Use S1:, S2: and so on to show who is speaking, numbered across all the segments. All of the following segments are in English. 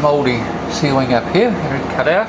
S1: mouldy ceiling up here, cut out.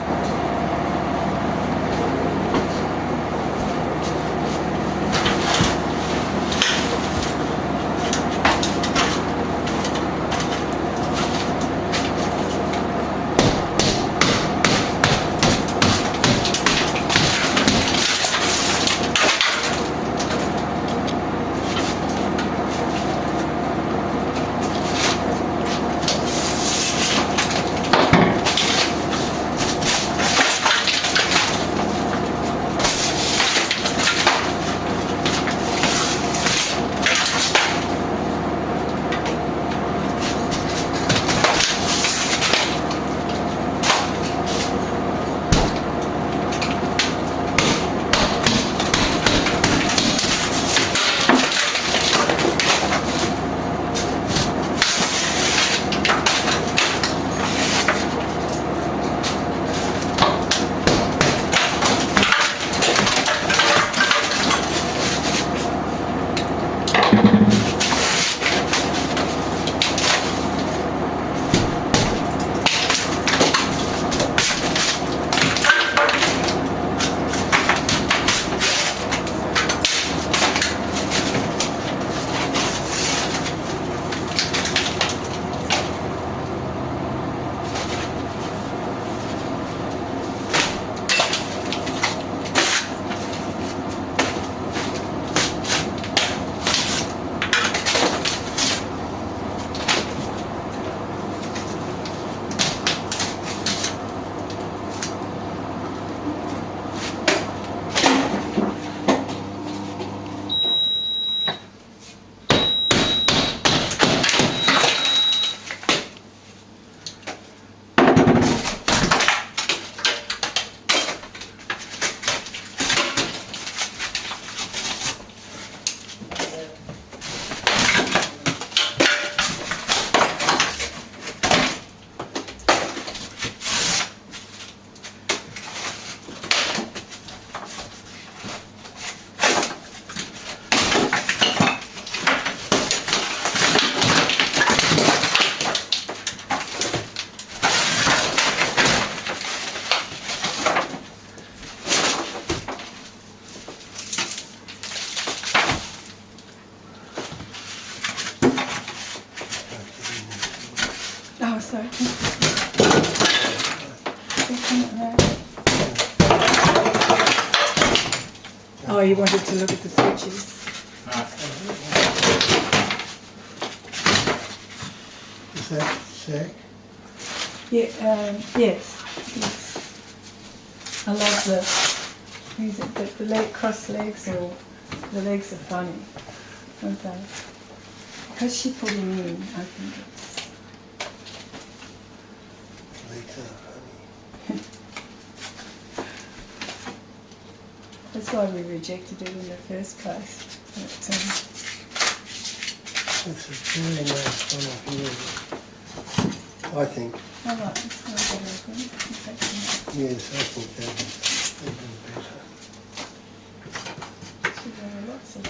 S2: Oh, sorry. Oh, you wanted to look at the switches.
S3: Is that sack?
S2: Yeah, yes. I love the leg, cross legs, or the legs are funny, aren't they? Because she put them in, I think it's...
S3: Legs are funny.
S2: That's why we rejected it in the first place. But,
S3: It's a very nice funnel here, I think.
S2: all right, let's go get it open.
S3: Yes, I think that is even better.
S2: Should have lots of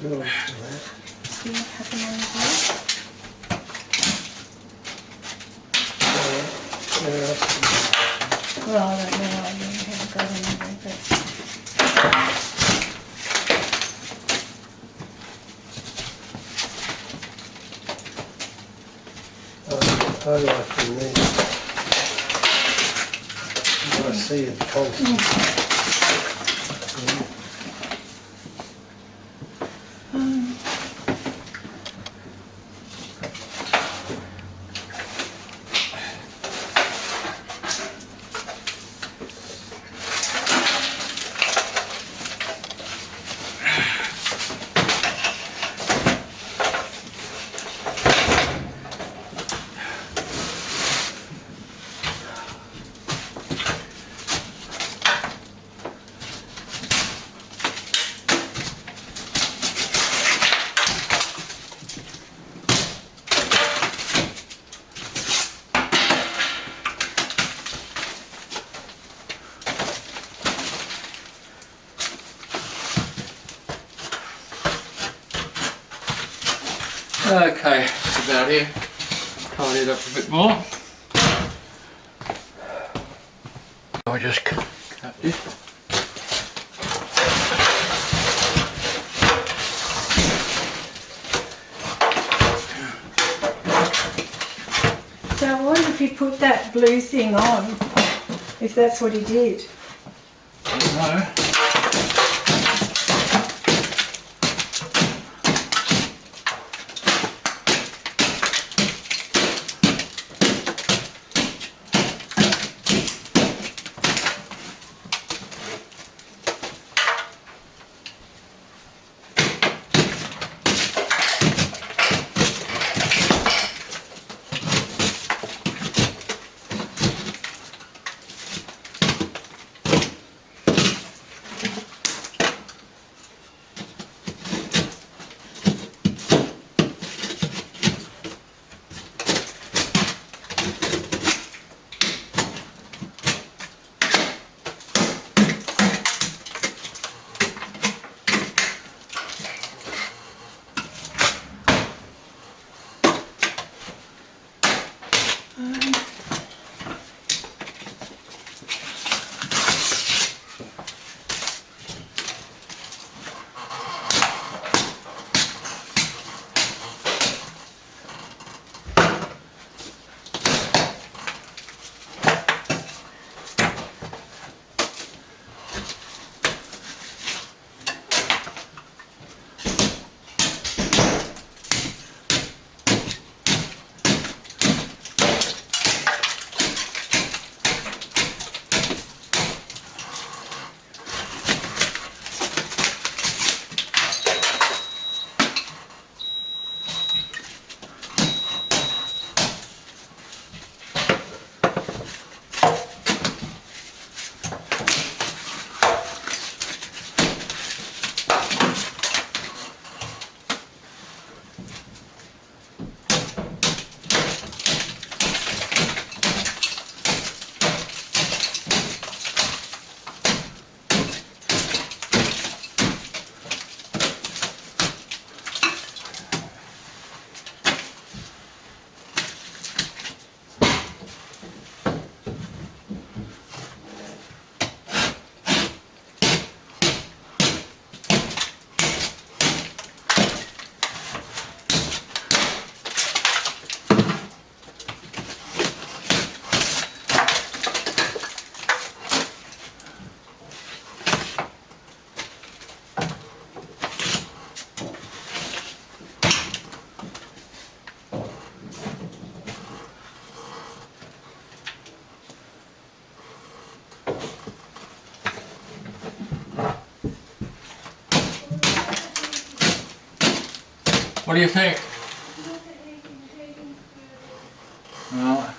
S3: Thrilled for that.
S2: Do you have them on here? Well, I don't know, I really haven't got any there, but...
S3: I like them there. I see it constant.
S1: Okay, that's about it. Tidy it up a bit more. I'll just cut this.
S2: So I wonder if he put that blue thing on, if that's what he did.
S1: I don't know. What do you think? Well,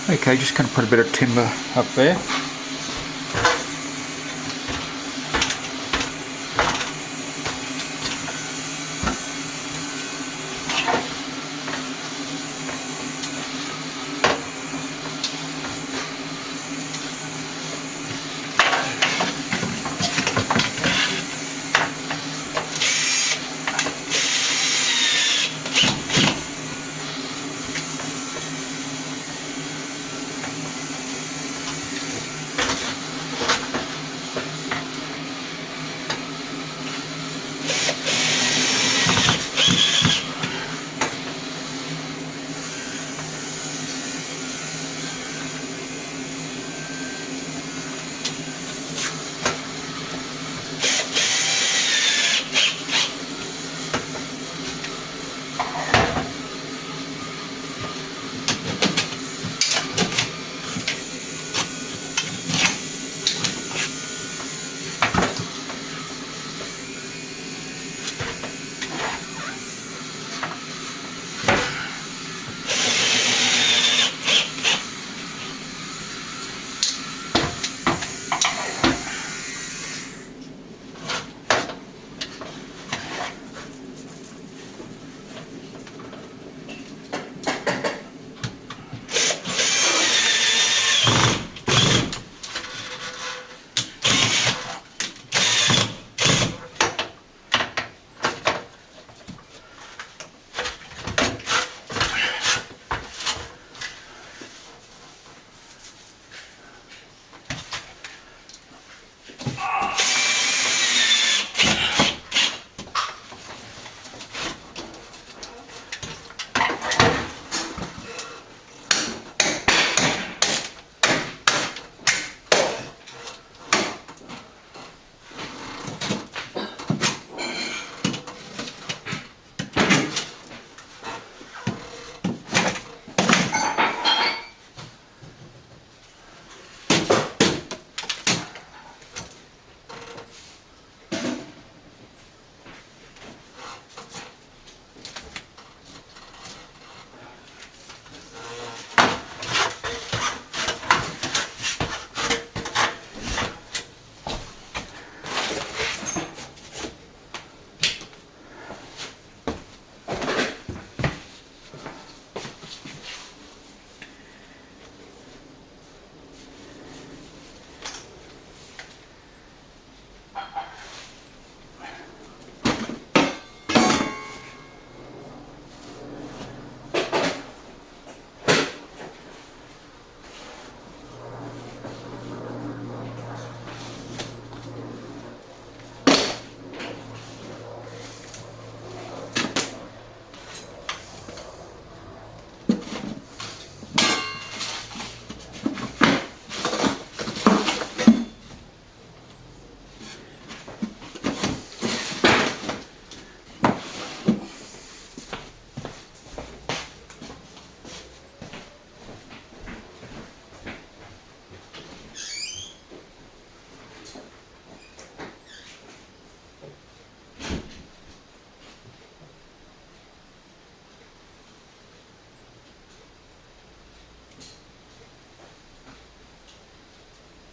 S4: Okay, just going to put a bit of timber up there.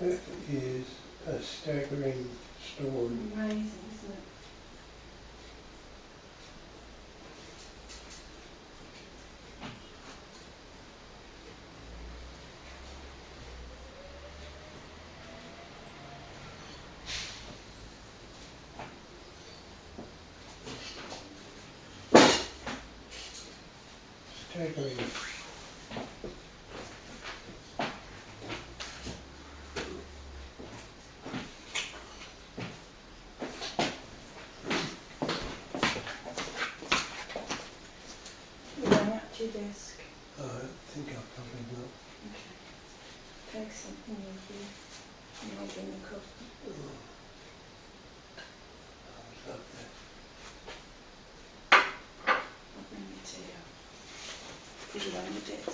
S3: It is a staggering story.
S2: Amazing, isn't it?
S3: Staggering.
S2: You're going up to your desk.
S3: I think I probably will.
S2: Okay. Take something with you. And I'll bring the coffee.
S3: I was up there.
S2: I'll bring it to you. Put it on your desk.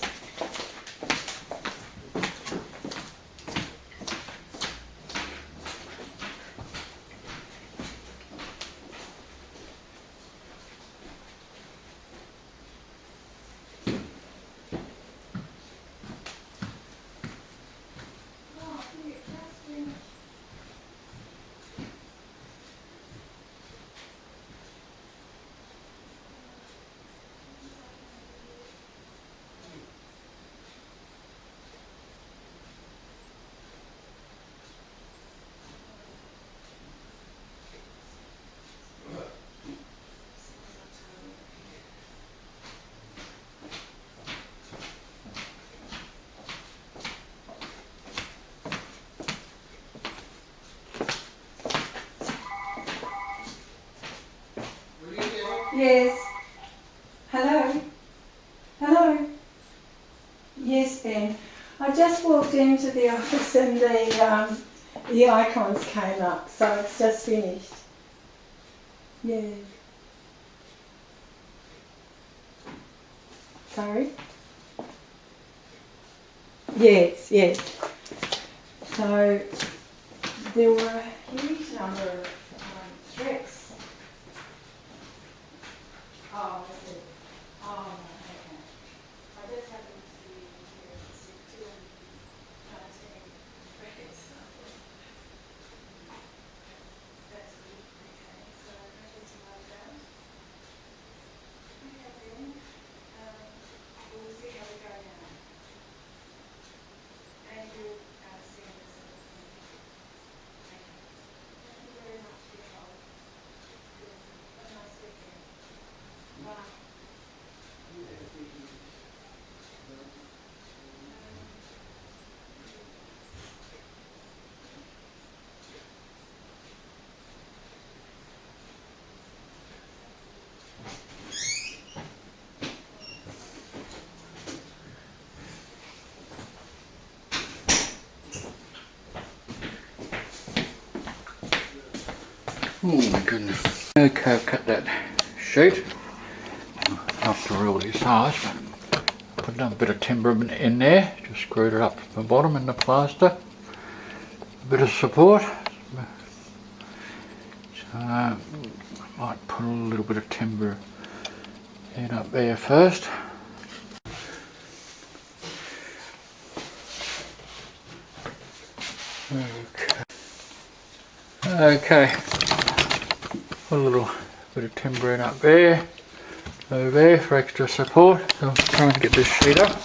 S2: Yes. Hello? Hello? Yes, Ben. I just walked into the office and the icons came up, so it's just finished. Yeah. Sorry? Yes, yes. So there were a huge number of threats. Oh, I see. Oh, okay. I just happened to be here and see 219 threats. That's good. Okay, so that is well done. Okay, then. We'll see how we go now. And you'll send us everything. Okay. Thank you very much for your help. Good. Have a nice weekend. Bye.
S4: Oh my goodness. Okay, I've cut that sheet. Not to really size, but put a bit of timber in there. Just screwed it up to the bottom in the plaster. A bit of support. So I might put a little bit of timber in up there first. Okay, put a little bit of timber in up there, over there for extra support. So I'm trying to get this sheet up.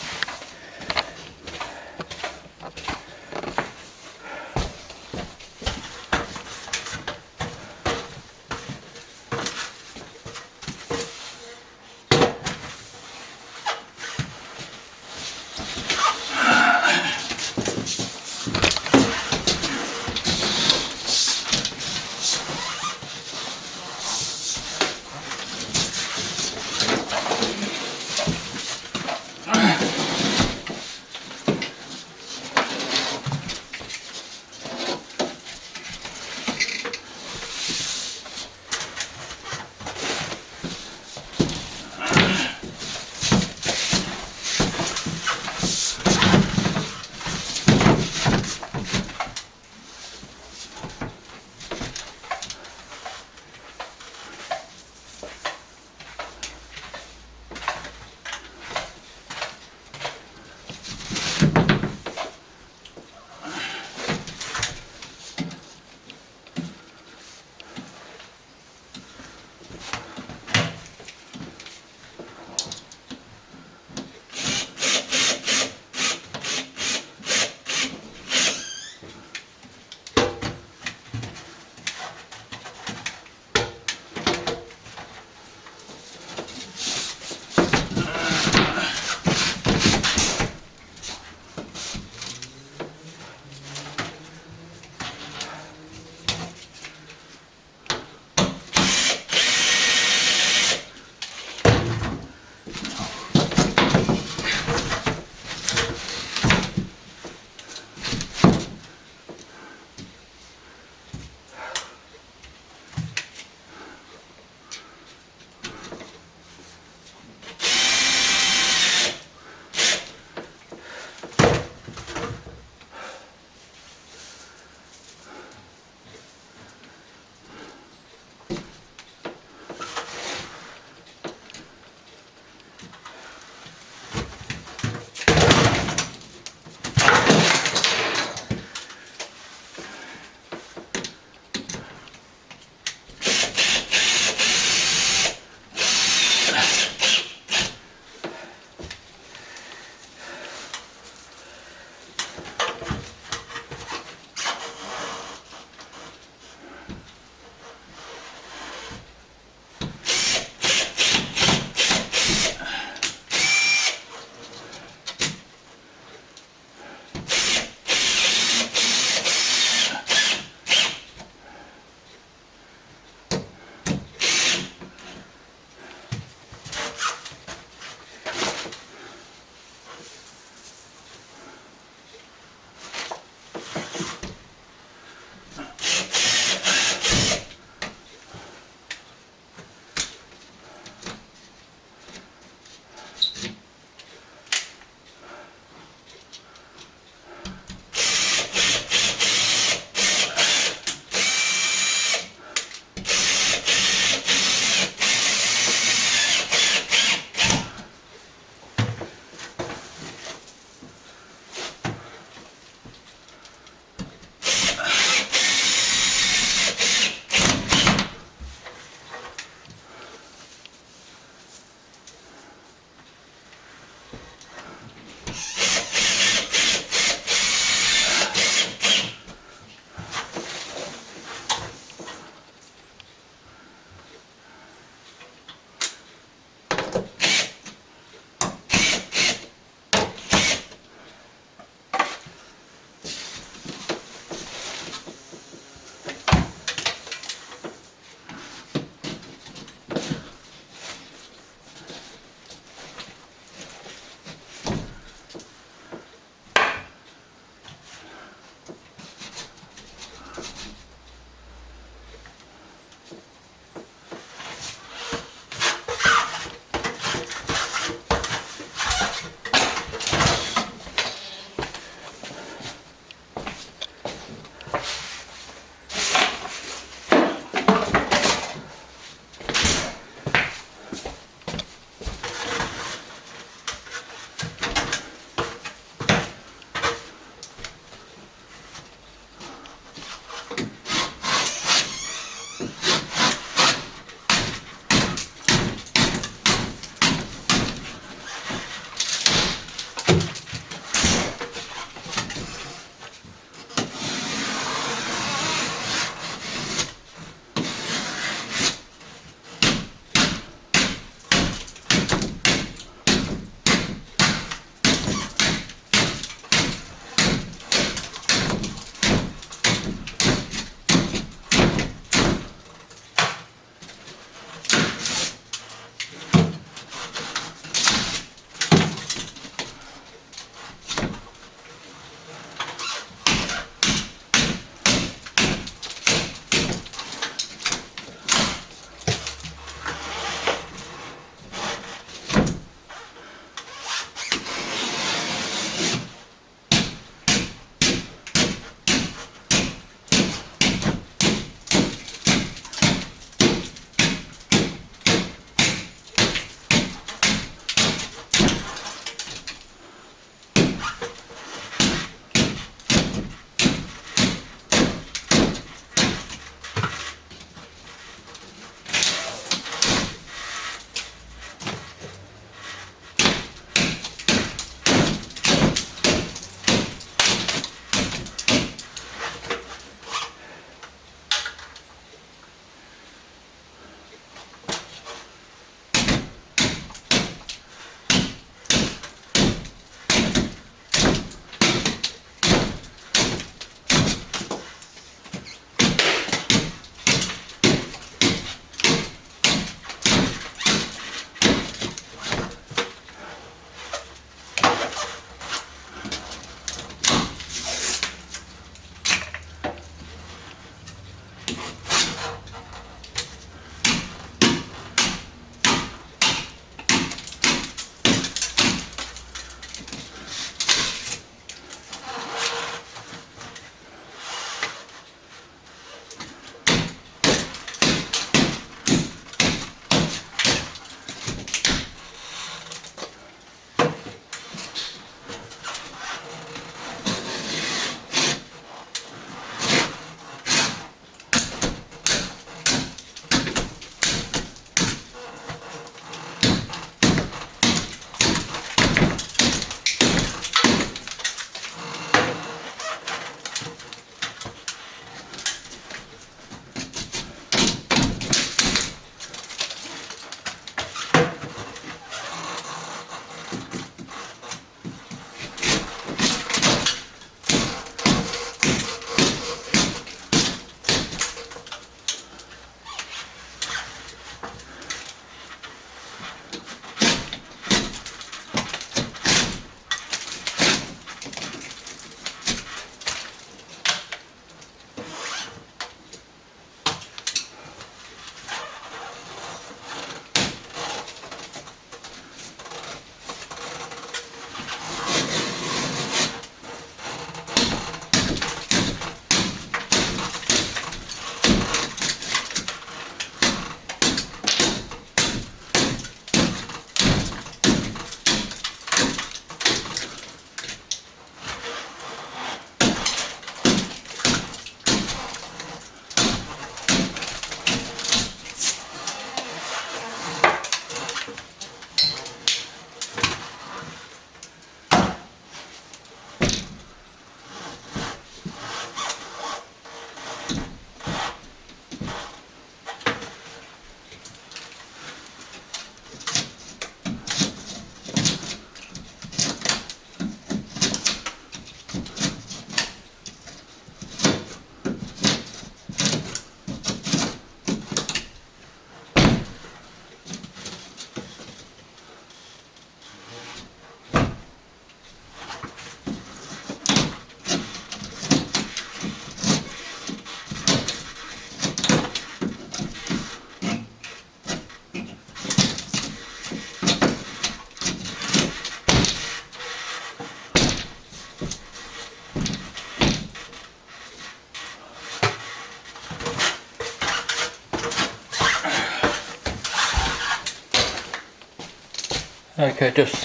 S4: Okay, just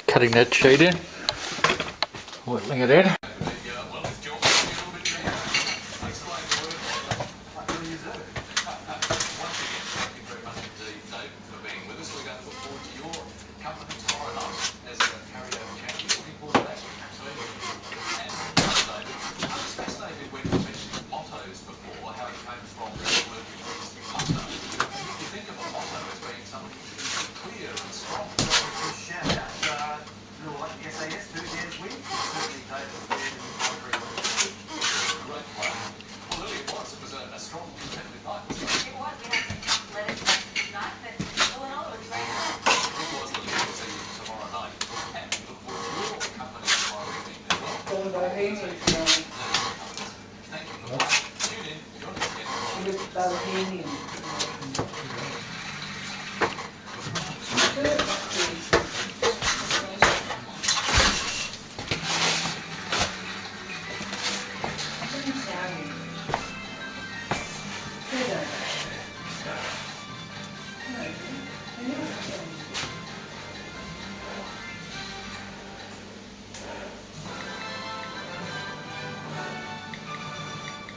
S4: cutting that sheet in, whittling it in.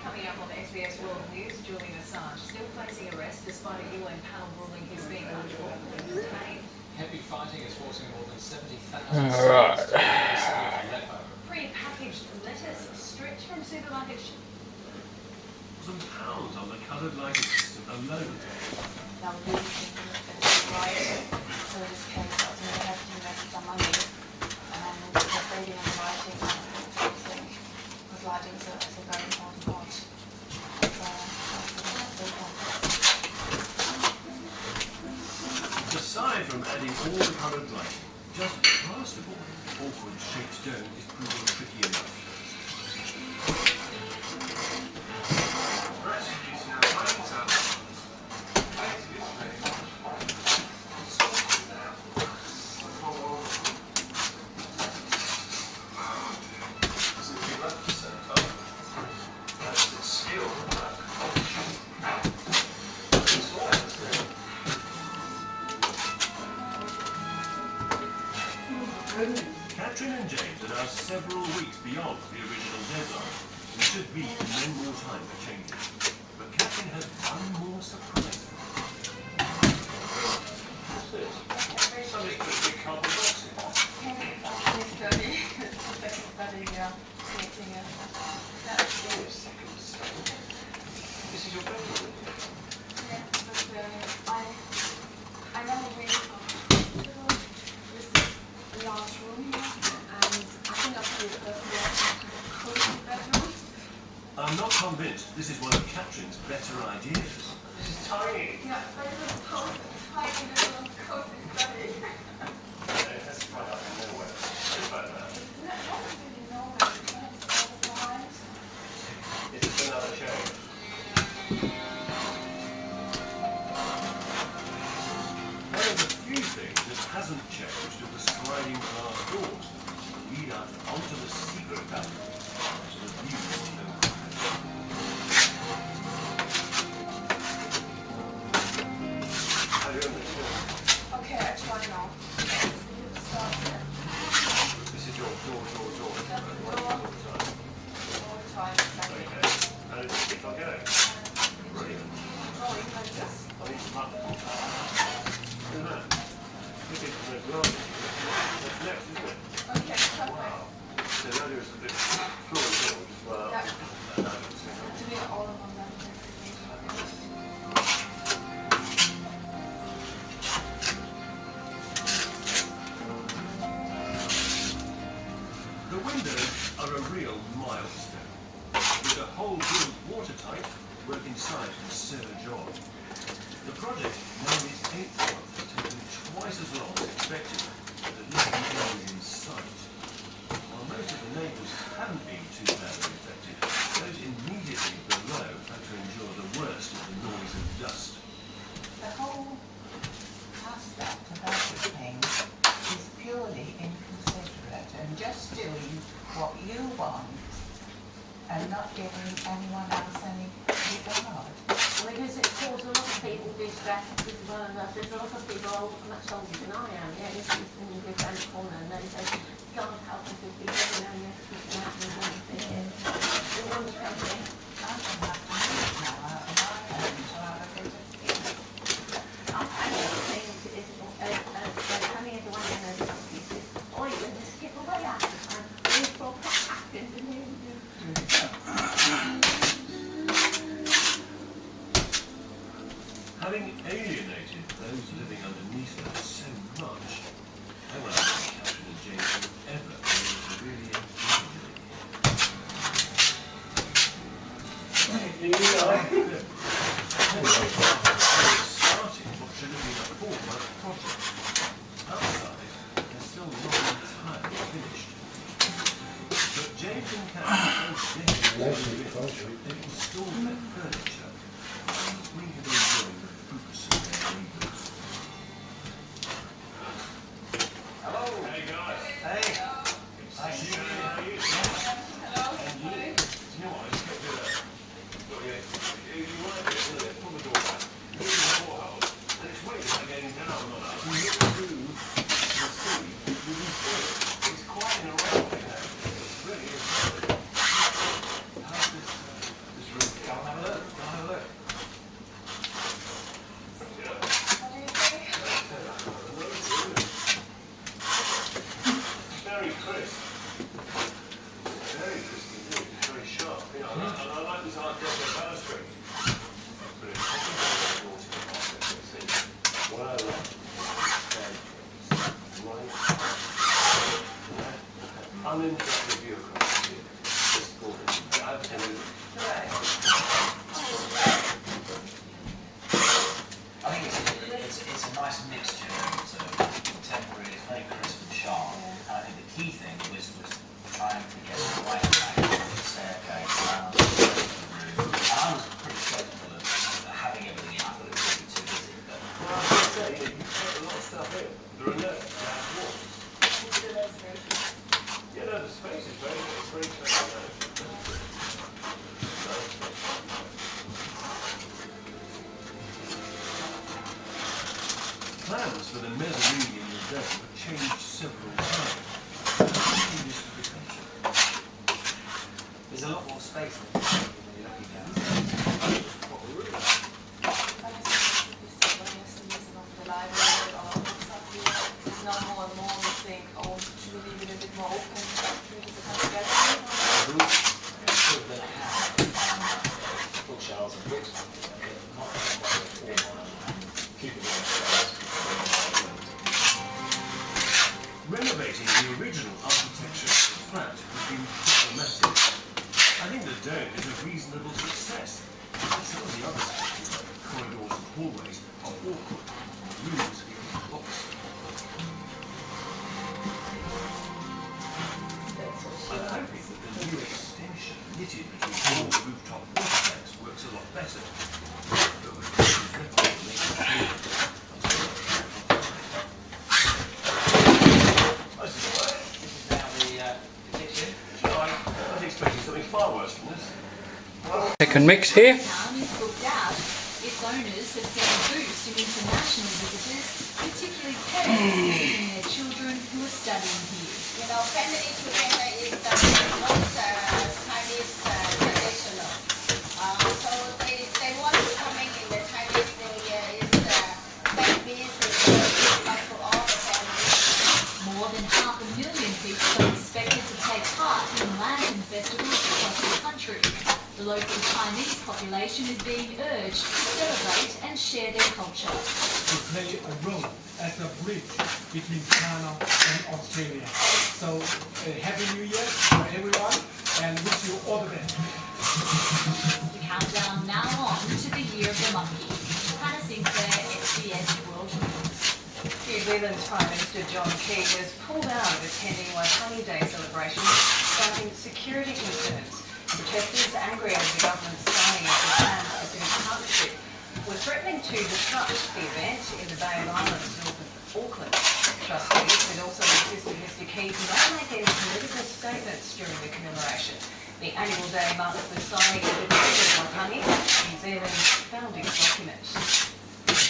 S5: Coming up on SBS World News, Julian Assange still facing arrest despite a UN panel ruling he's being unlawfully detained. Heavy fighting is forcing more than 70,000
S4: Alright.
S5: Pre-packaged lettuce stripped from supermarket
S6: £1,000 on the coloured lighting system alone.
S5: Now losing right. So in this case, I think they have to invest some money and they're saving on lighting because lighting is a very important part.
S6: Aside from adding all the coloured lighting, just plasterboard awkward shaped stone is proving tricky enough. Catherine and James are now several weeks beyond the original deadline. There should be no more time for changes. But Catherine has one more surprise. Somebody's put a big cardboard box in. This is your bedroom.
S5: I know we this is large room here, and I think I'll put the cozy bedroom.
S6: I'm not convinced this is one of Catherine's better ideas.
S5: This is tiny. Yeah, but it's a tiny little cozy study.
S6: It has to find out in nowhere. Just like that.
S5: No, it doesn't really know where it's behind.
S6: It's just another change. One of the few things that hasn't changed are the sliding glass doors that lead out onto the secret gallery, so the view is no How do you understand?
S5: Okay, I try now. Start here.
S6: This is your door.
S5: That's the door. All the time, exactly.
S6: Okay. How did you think I'll get it? Brilliant.
S5: Drawing like this.
S6: I need some luck. Look at that. Look at the glass. That's next, isn't it?
S5: Okay, perfect.
S6: Wow. So now there's a bit of floor as well, which is why
S5: Yeah.
S6: to
S5: be all of them then, basically.
S6: The windows are a real milestone. With the whole build watertight, work inside can surge on. The project, now in its 8th month, has taken twice as long as expected, but at least the end is in sight. While most of the neighbours haven't been too badly affected, those immediately below had to endure the worst of the noise and dust.
S7: The whole aspect about this thing is purely inconsiderate and just doing what you want and not giving anyone else any regard.
S5: Because it caused a lot of people
S8: this dress is one of those. There's a lot of people much older than I am. Yeah, this is when you live around the corner and they say, God help us if we never know yes, we can have them and everything. It's wonderful.
S7: I don't have to move now out of my home, so I have to
S8: I think it is coming into one of those pieces. Oh, you're going to skip away after time. We've brought back in the new.
S6: Having alienated those living underneath us so much, I wonder if Catherine and James would ever be able to really enjoy living here. Starting what should have been a 4-month project. Outside, they're still not entirely finished. But James and Catherine are so desperate they install their furniture and we can enjoy the fruits of their labours. Hello. Hey guys. Hey. Nice to see you. How are you? Hello. And you? Do you know what? I just kept it up. You want to pull the door back. Go to the poorhouse. And it's weird like getting down on that. You look through the sea with these birds. It's quite an array, you know. It really is. How's this room? Go and have a look. Go and have a look. Very crisp. Very crisp indeed. It's very sharp. You know, and I like this Art Deco balustrade. But it's what I like is right. Uninterrupted view across here. It's gorgeous. Absolutely.
S9: I think it's a nice mixture of contemporary, it's very crisp and sharp. And I think the key thing was trying to get the right back on the staircase around the room. And I was pretty skeptical of having everything in. I thought it was going to be too busy. But
S6: Well, I was going to say, you put a lot of stuff in. There are no glass walls. Yeah, no, the space is very clever. Plans for the mezzanine in the dome have changed several times.
S9: there's a lot more space than you're looking at.
S5: Now more and more we think, oh, should we leave it a bit more open? Should we just come together?
S9: Still going to have bookshelves and books, but not formal and keep it in space.
S6: Renovating the original architecture of the flat has been problematic. I think the dome is a reasonable success. But some of the other spaces, like corridors and hallways, are awkward. Rooms become boxy. I'm hoping that the new extension knitted between all the rooftop water tanks works a lot better. But with this record making clear, I'm sorry.
S9: This is now the kitchen.
S6: I was expecting something far worse than this.
S4: Second mix here.
S10: Town is booked out. Its owners have seen a boost in international visitors, particularly parents visiting their children who are studying here.
S11: You know, family together is the most Chinese traditional. So they want to come in the Chinese New Year. That means it's like for all the families.
S10: More than 500,000 people are expected to take part in lantern festivals across the country. The local Chinese population is being urged to celebrate and share their culture.
S12: To play a role as a bridge between China and Australia. So, Happy New Year for everyone and wish you all the best.
S10: The countdown now on to the Year of the Monkey. Hannah Sinclair, SBS World News.
S13: New Zealand's Prime Minister John Key has pulled out of attending Waitangi Day celebrations, citing security concerns. Protesters angry over the government's signing of the Trans-Pacific Partnership were threatening to disrupt the event in the Bay of Islands north of Auckland. Trustees had also insisted Mr Key did not make any political statements during the commemoration. The annual day marks the signing of the Treaty of Waitangi, New Zealand's founding document.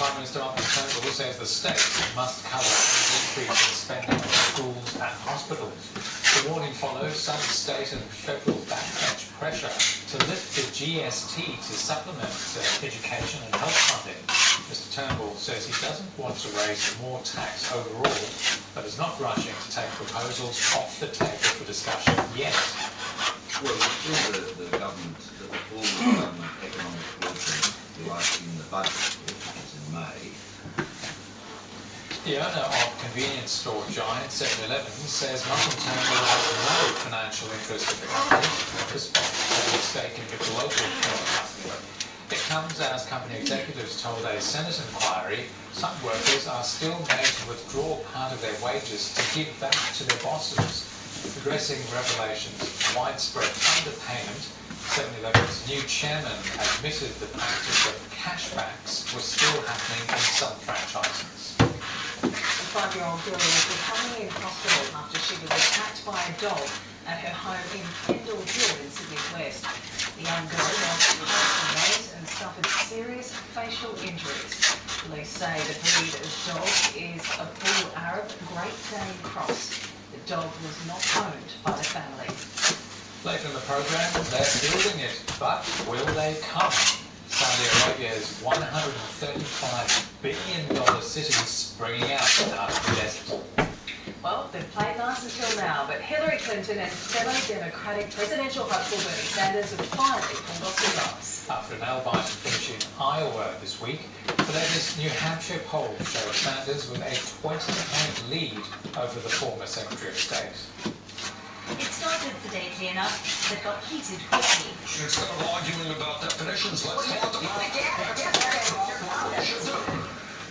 S14: Prime Minister Malcolm Turnbull says the state must cover the increase in spending on schools and hospitals. The warning follows some state and federal backbench pressure to lift the GST to supplement education and health funding. Mr Turnbull says he doesn't want to raise more tax overall, but is not rushing to take proposals off the table for discussion yet.
S15: Well, the government, the full government economic bulletin, if you like, in the budget, which is in May.
S14: The owner of convenience store giant 7-Eleven says Malcolm Turnbull has no financial interest in the company, despite having a stake in the global company. It comes as company executives told a Senate inquiry some workers are still made to withdraw part of their wages to give back to their bosses. Addressing revelations of widespread underpayment, 7-Eleven's new chairman admitted the practice of cashbacks was still happening in some franchises.
S13: A 5-year-old girl is recovering in hospital after she was attacked by a dog at her home in Pendle Hill in Sydney's West. The young girl lost parts of nose and suffered serious facial injuries. Police say the breed of dog is a Bull Arab Great Dane cross. The dog was not owned by the family.
S14: Later in the programme, they're building it, but will they come? Saudi Arabia's $135 billion city springing out of the desert.
S13: Well, they've played nice until now, but Hillary Clinton and fellow Democratic presidential hopeful Bernie Sanders have finally pulled off their gloves.
S14: After an nail-biter finish in Iowa this week, the latest New Hampshire poll showed Sanders with a 20-point lead over the former Secretary of State.
S10: It started sedately enough, but got heated quickly.
S6: Instead of arguing about definitions, let's talk about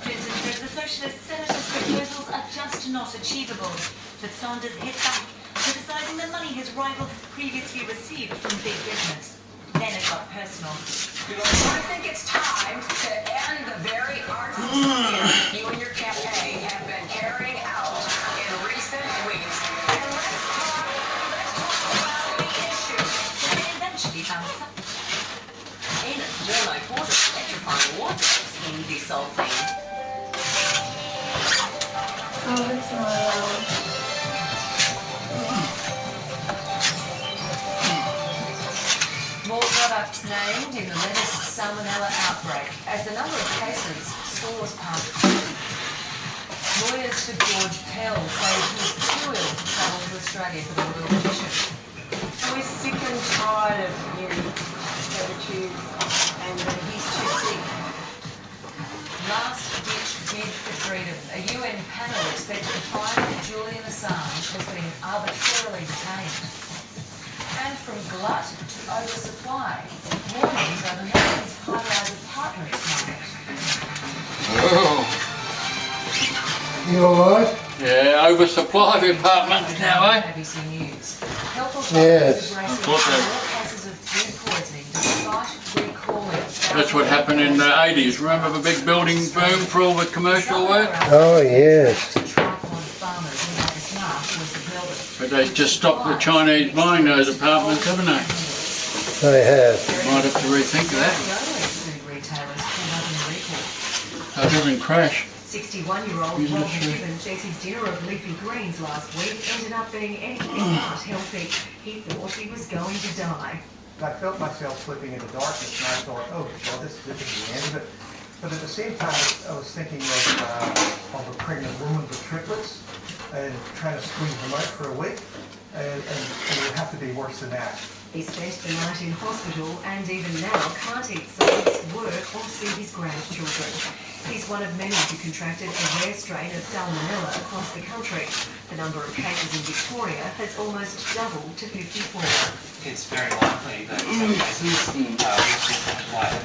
S10: Clinton says the Socialist Senator's proposals are just not achievable, but Sanders hit back, criticising the money his rival has previously received from big business. Then it got personal.
S7: I think it's time to end the very artsy spirit you and your campaign have been carrying out in recent weeks. And let's talk about the issue.
S10: They eventually found something.
S7: Anus, Joe-like water, electrifying water, steam desulfing.
S2: Oh, that's my
S13: More products named in the lettuce salmonella outbreak as the number of cases soars past 20. Lawyers for George Pell say he was too ill to travel to Australia for the Royal Commission.
S11: We're sick and tired of you, attitudes, and he's too sick.
S13: Last-ditch bid for freedom. A UN panel expected to find that Julian Assange has been arbitrarily detained. And from glut to oversupply, warnings over America's high-rise apartments market.
S4: Oh,
S3: You alright?
S4: yeah, oversupply of apartments now, eh?
S13: ABC News. Health authorities
S3: Yes.
S13: are bracing
S4: Of course
S13: for
S4: they-
S13: more cases of food poisoning despite recalling.
S4: That's what happened in the 80s. Remember the big building boom for all the commercial work?
S3: Oh, yes.
S13: Tripod farmers in August March was the builder.
S4: But they just stopped the Chinese buying those apartments, haven't they?
S3: They have.
S4: Might have to rethink
S13: The
S4: that.
S13: only food retailers caught up in the recall.
S4: So it doesn't crash.
S13: 61-year-old
S4: Isn't it
S13: Rob
S4: true?
S13: Gibbon says his dinner of leafy greens last week ended up being anything but healthy. He thought he was going to die.
S16: I felt myself slipping into darkness, and I thought, oh, well, this is the end of it. But at the same time, I was thinking of a pregnant woman with triplets and trying to squeeze them out for a week, and it would have to be worse than that.
S13: He spent the night in hospital and even now can't eat salads, work or see his grandchildren. He's one of many who contracted a rare strain of salmonella across the country. The number of cases in Victoria has almost doubled to 54.
S9: It's very likely that in some cases we think that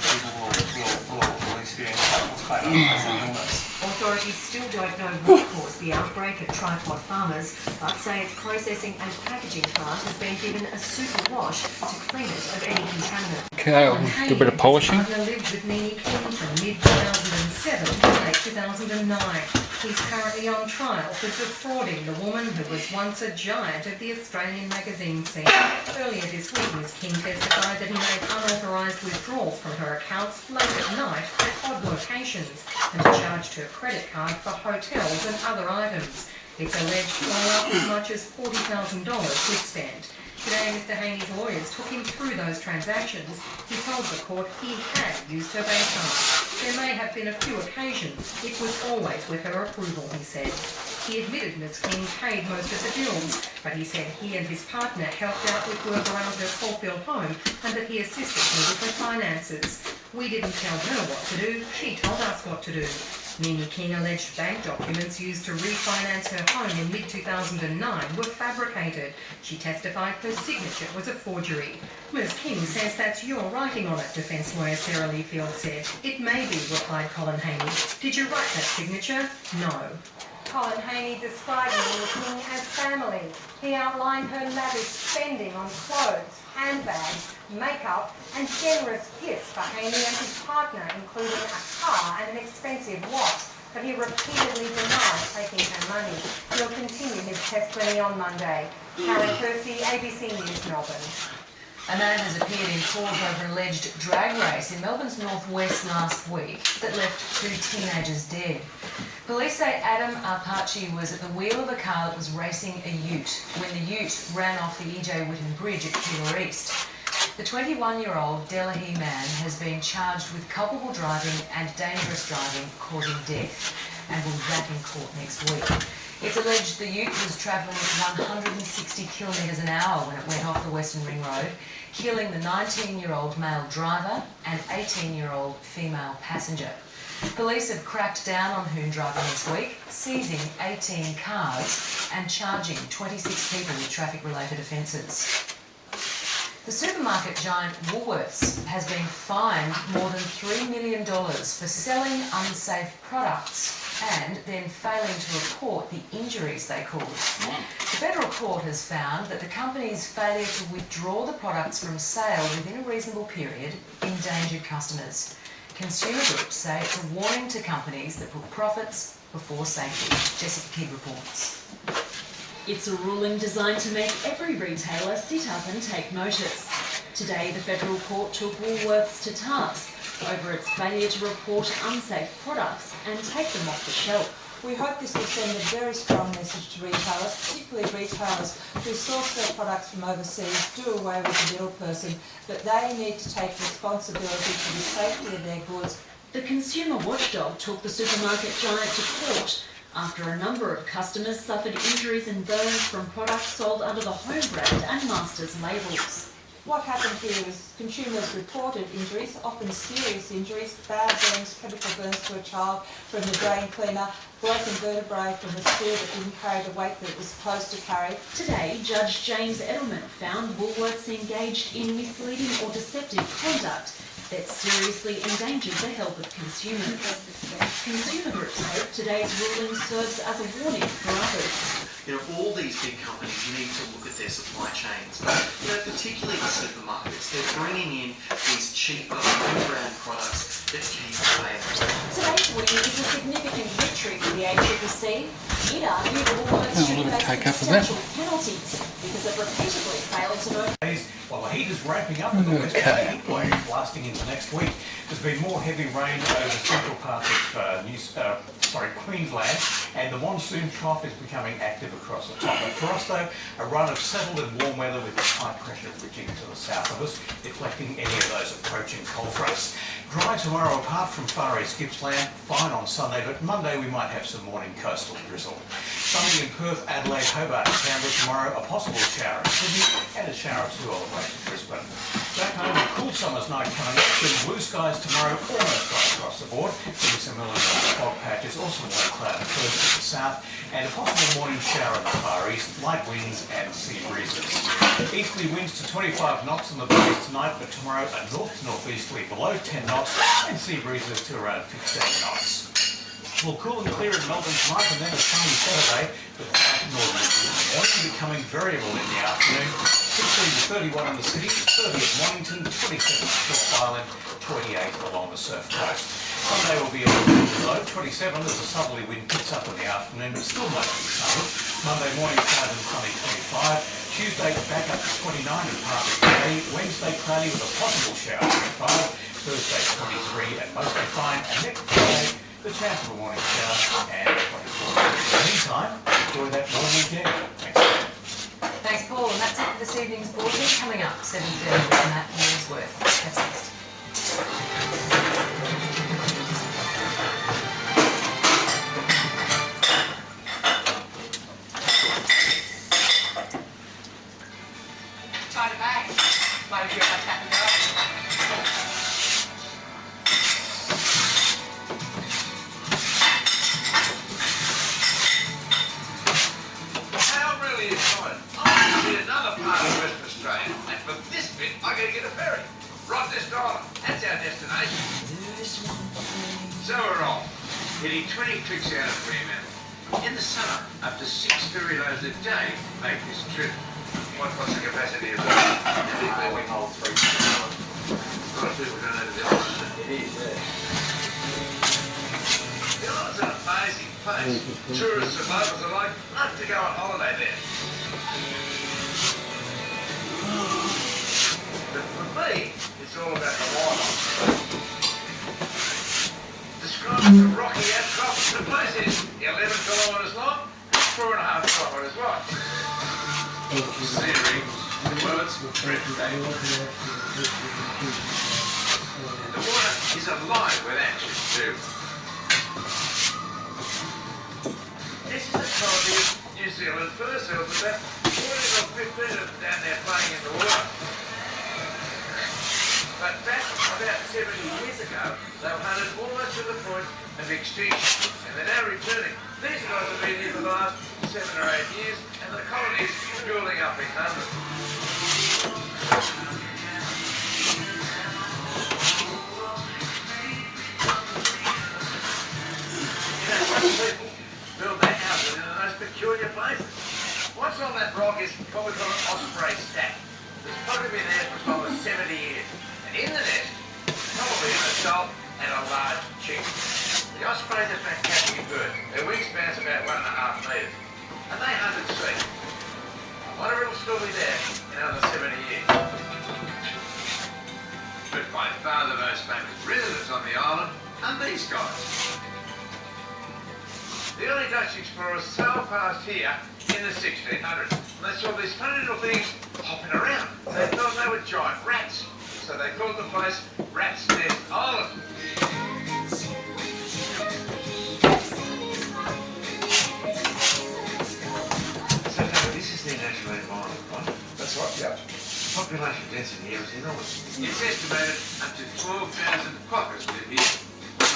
S9: people will experience what's quite as an illness.
S13: Authorities still don't know what caused the outbreak at Tripod Farmers, but say its processing and packaging plant has been given a super wash to clean it of any contaminant.
S4: Okay, I'll do a bit of polishing.
S13: His partner lived with Nini King from mid-2007 to late 2009. He's currently on trial for defrauding the woman who was once a giant of the Australian magazine scene. Earlier this week, Ms King testified that he made unauthorised withdrawals from her accounts late at night at odd locations.
S17: and charged her credit card for hotels and other items. It's alleged all up as much as $40,000 was spent. Today, Mr. Haney's lawyers took him through those transactions. He told the court he had used her bank card. There may have been a few occasions. It was always with her approval, he said. He admitted Ms. King paid most of the bills, but he said he and his partner helped out with work around her Caulfield home and that he assisted her with her finances. We didn't tell her what to do, she told us what to do. Mimi King alleged bank documents used to refinance her home in mid-2009 were fabricated. She testified her signature was a forgery. Ms. King says that's your writing on it, defence lawyer Sarah Leafield said. It may be, replied Colin Haney. Did you write that signature? No. Colin Haney described Mimi King as family. He outlined her lavish spending on clothes, handbags, makeup and generous gifts for Haney and his partner, including a car and an expensive watch, but he repeatedly denied taking her money. He'll continue his testimony on Monday. Karen Kirsty, ABC News, Melbourne.
S13: A man has appeared in court over an alleged drag race in Melbourne's northwest last week that left 2 teenagers dead. Police say Adam Arpachi was at the wheel of a car that was racing a ute when the ute ran off the E.J. Whitten Bridge at Keilor East. The 21-year-old Delahaye man has been charged with culpable driving and dangerous driving causing death and will be back in court next week. It's alleged the ute was travelling at 160 kilometres an hour when it went off the Western Ring Road, killing the 19-year-old male driver and 18-year-old female passenger. Police have cracked down on hoon driving this week, seizing 18 cars and charging 26 people with traffic-related offences. The supermarket giant Woolworths has been fined more than $3 million for selling unsafe products and then failing to report the injuries they caused. The federal court has found that the company's failure to withdraw the products from sale within a reasonable period endangered customers. Consumer groups say it's a warning to companies that put profits before safety. Jessica Kidd reports.
S18: It's a ruling designed to make every retailer sit up and take notice. Today, the federal court took Woolworths to task over its failure to report unsafe products and take them off the shelf.
S19: We hope this will send a very strong message to retailers, particularly retailers who source their products from overseas, do away with the middle person, but they need to take responsibility for the safety of their goods.
S18: The consumer watchdog took the supermarket giant to court after a number of customers suffered injuries and burns from products sold under the home brand and Masters labels.
S19: What happened here is consumers reported injuries, often serious injuries, bad burns, chemical burns to a child from the drain cleaner, broken vertebrae from the screw that didn't carry the weight that it was supposed to carry.
S18: Today, Judge James Edelman found Woolworths engaged in misleading or deceptive conduct that seriously endangered the health of consumers. Consumer groups hope today's ruling serves as a warning for others.
S20: All these big companies need to look at their supply chains. But, particularly the supermarkets, they're bringing in these cheaper, brand products that keep away.
S18: Today's ruling is a significant victory for the ACCC. It argued Woolworths should face substantial penalties because it repeatedly failed to notify.
S21: While the heat is ramping up in the west, heat wave lasting into next week. There's been more heavy rain over central parts of Queensland, and the monsoon trough is becoming active across the top. But for us, though, a run of settled and warm weather with high pressure bridging to the south of us, deflecting any of those approaching cold fronts. Dry tomorrow apart from Far East Gippsland, fine on Sunday, but Monday we might have some morning coastal drizzle. Sunny in Perth, Adelaide, Hobart and Canberra tomorrow, a possible shower in Sydney and a shower or two all the way to Brisbane. Back home, a cool summer's night coming up, with blue skies tomorrow almost right across the board. There'll be some Illinois fog patches, also more cloud first to the south, and a possible morning shower in the Far East, light winds and sea breezes. Easterly winds to 25 knots on the breeze tonight, but tomorrow a north-northeasterly below 10 knots and sea breezes to around 15 knots. We'll cool and clear in Melbourne tonight and then a sunny Saturday with northern winds becoming variable in the afternoon. 16 to 31 in the city, 30 at Mornington, 27 at Cook Island, 28 along the surf coast. Sunday will be a little bit low, 27 as a southerly wind picks up in the afternoon, but still mostly sunny. Monday morning cloudy and sunny 25. Tuesday back up to 29 and partly cloudy. Wednesday cloudy with a possible shower 25. Thursday 23 and mostly fine. And next Friday the chance of a morning shower, and what is called. In the meantime, enjoy that warm weekend. Thanks.
S13: Thanks, Paul. And that's it for this evening's bulletin. Coming up, 7:30 with Matt Millsworth. That's next.
S7: Try to bang. Might as well tap and go.
S15: I'm really excited. I want to see another part of Western Australia, and for this bit, I got to get a ferry. Rottnest Island, that's our destination. So we're off, hitting 20 trips out of Fremantle. In the summer, up to 6 ferry loads a day make this trip. What's the capacity of that? Typically we hold 3 people. A lot of people don't know the island. It is, yeah. The island's an amazing place. Tourists and locals alike love to go on holiday there. But for me, it's all about the wildlife. Describing the rocky outcrop, the place is 11 kilometres long and 4.5 kilometres wide. Scenery, well, it's breathtaking. The water is alive with action too. This is the quality of New Zealand fur seals. About 14 or 15 of them down there playing in the water. But back about 70 years ago, they were hunted almost to the point of extinction, and they're now returning. These guys have been here for the last 7 or 8 years, and the colony is building up in numbers. You know, some people build their houses in the most peculiar places. What's on that rock is what we call an osprey stack. It's probably been there for as long as 70 years. And in the nest, probably an adult and a large chick. The ospreys are fantastic birds. Their wingspan's about 1.5 metres. And they hunt at sea. I wonder if it'll still be there in another 70 years. But by far the most famous residents on the island are these guys. The early Dutch explorers sailed past here in the 1600s. And they saw these funny little things hopping around. They thought they were giant rats. So they called the place Rat's Nest Island. So this is their natural environment, right? That's right, yeah. Population density here is enormous. It's estimated up to 12,000 quokkas live here.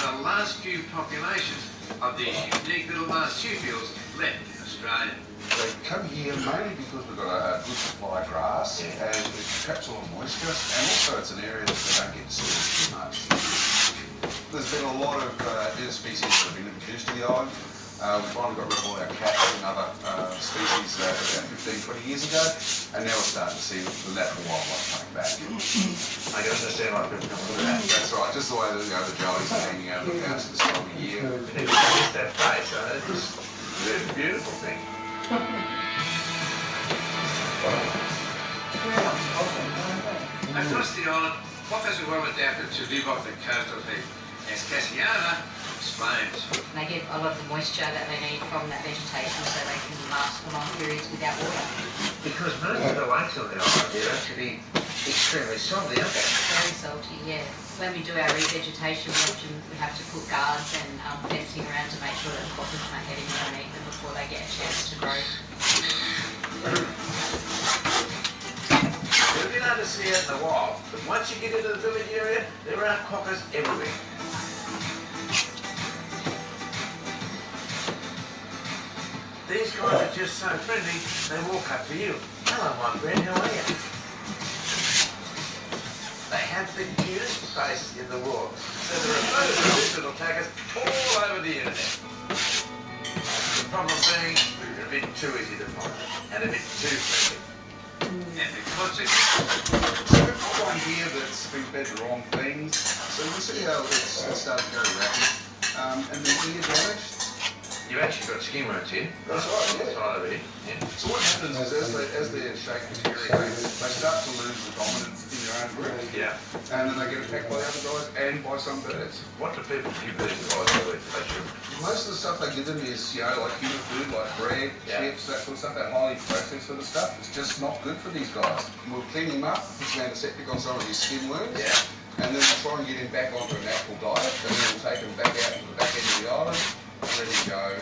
S15: One of the last few populations of these unique little marsupials left in Australia.
S1: They come here mainly because we've got a good supply of grass and it traps all the moisture, and also it's an area that they don't get disturbed too much. There's been a lot of new species that have been introduced to the island. We finally got rid of all our cats and other species about 15, 20 years ago, and now we're starting to see the natural wildlife coming back.
S15: I can understand why people come look at that.
S1: That's right, just the way that the jellies are hanging out of the house this time of year.
S15: It's just that face, it's a beautiful thing. Across the island, quokkas are well adapted to live off the coastal heat, as Cassiana explains.
S22: They get a lot of the moisture that they need from that vegetation so they can last for long periods without water.
S15: Because most of the lakes on the island are actually extremely salty, aren't they?
S22: Very salty, yeah. When we do our revegetation, we have to put guards and fencing around to make sure that the quokkas can't get in and eat them before they get a chance to grow.
S15: You'll be able to see it in the wild, but once you get into the village area, there are quokkas everywhere. These guys are just so friendly, they walk up to you. Hello, my friend, how are you? They have the cutest faces in the world, so there are photos of these little taggers all over the internet. The problem being, they're a bit too easy to find and a bit too friendly. And the consequence.
S1: One here that's been fed the wrong things, so you see how it's started to go rapid, and the ear damaged.
S15: You've actually got skin wounds here.
S1: That's right,
S15: On the side of it. Yeah.
S1: So what happens is as they're shaken deteriorating, they start to lose the dominance in the their own group.
S15: Yeah.
S1: And then they get attacked by the other guys and by some birds.
S15: What do people give these guys to eat? They should.
S1: Most of the stuff they give them is, you know, like human food, like bread, chips, that sort of stuff, that highly processed sort of stuff. It's just not good for these guys. We'll clean him up, put some antiseptic on some of his skin wounds, and then we'll try and get him back onto a natural diet, and then we'll take him back out to the back end of the island, and let him go out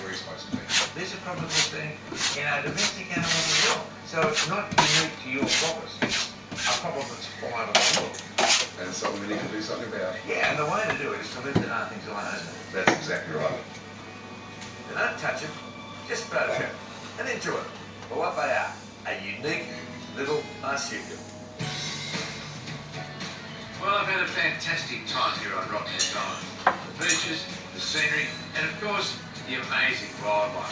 S1: where he's supposed to be.
S15: These are probably being in our domestic animals as well. So it's not unique to your croppers. A problem that's all over the world.
S1: And it's something we need to do something about.
S15: Yeah, and the way to do it is to leave the darn things alone, isn't it?
S1: That's exactly right.
S15: You don't touch them, just photograph them and enjoy them for what they are, a unique little marsupial. Well, I've had a fantastic time here on Rottnest Island. The beaches, the scenery, and of course, the amazing wildlife.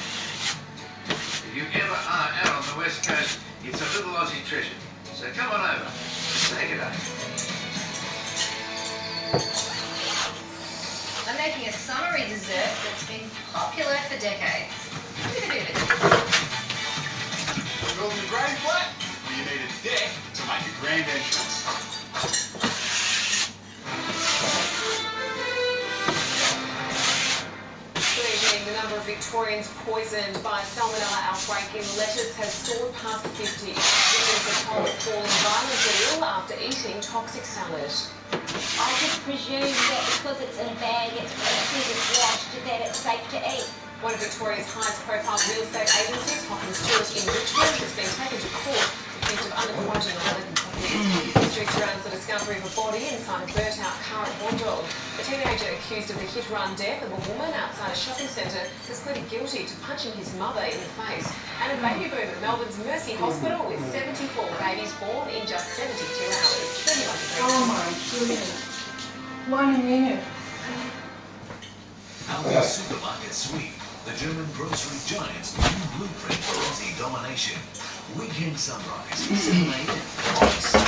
S15: If you ever are out on the west coast, it's a little Aussie treasure. So come on over, say good day.
S5: I'm making a summery dessert that's been popular for decades.
S8: Building a grand flat? Well, you need a deck to make a grand entrance.
S13: The number of Victorians poisoned by salmonella outbreak in lettuce has soared past 50. Victims are told of falling violently ill after eating toxic salad.
S23: I just presume that because it's in a bag, it's roasted, it's washed, that it's safe to eat.
S13: One of Victoria's highest profile real estate agencies, Hawthorn Plaster in Richmond, has been taken to court accused of underquoting 11 properties. History surrounds the discovery of a body inside a burnt-out car at Wandle. A teenager accused of the hit-run death of a woman outside a shopping centre has pleaded guilty to punching his mother in the face. And a baby boom at Melbourne's Mercy Hospital with 74 babies born in just 72 hours.
S2: Oh my goodness. 1 minute.
S6: Our supermarket sweep, the German grocery giant's new blueprint for Aussie domination. Weekend Sunrise, 7/8, August 7.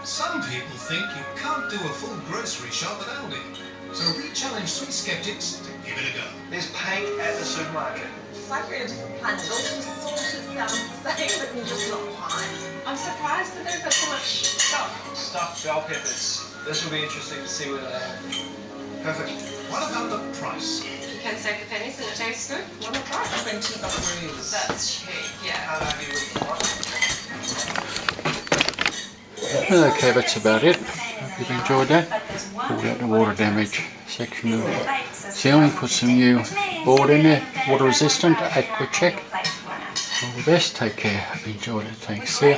S24: Some people think you can't do a full grocery shop at Aldi, so we challenge sweet skeptics to give it a go.
S15: There's paint at the supermarket.
S11: It's like we're in a different planet. It all just sort of sounds the same, but just not quite.
S13: I'm surprised that they've got so much stuff.
S25: Stuffed bell peppers. This will be interesting to see where they are.
S24: Perfect. What about the price?
S13: You can save the pennies and it tastes good. What the price?
S25: 20 buckaroos.
S13: That's cheap, yeah.
S4: Okay, that's about it. Hope you've enjoyed that. Pulled out the water damage section of the ceiling, put some new board in there, water resistant, aqua check. All the best, take care, hope you enjoyed it, thanks, see ya.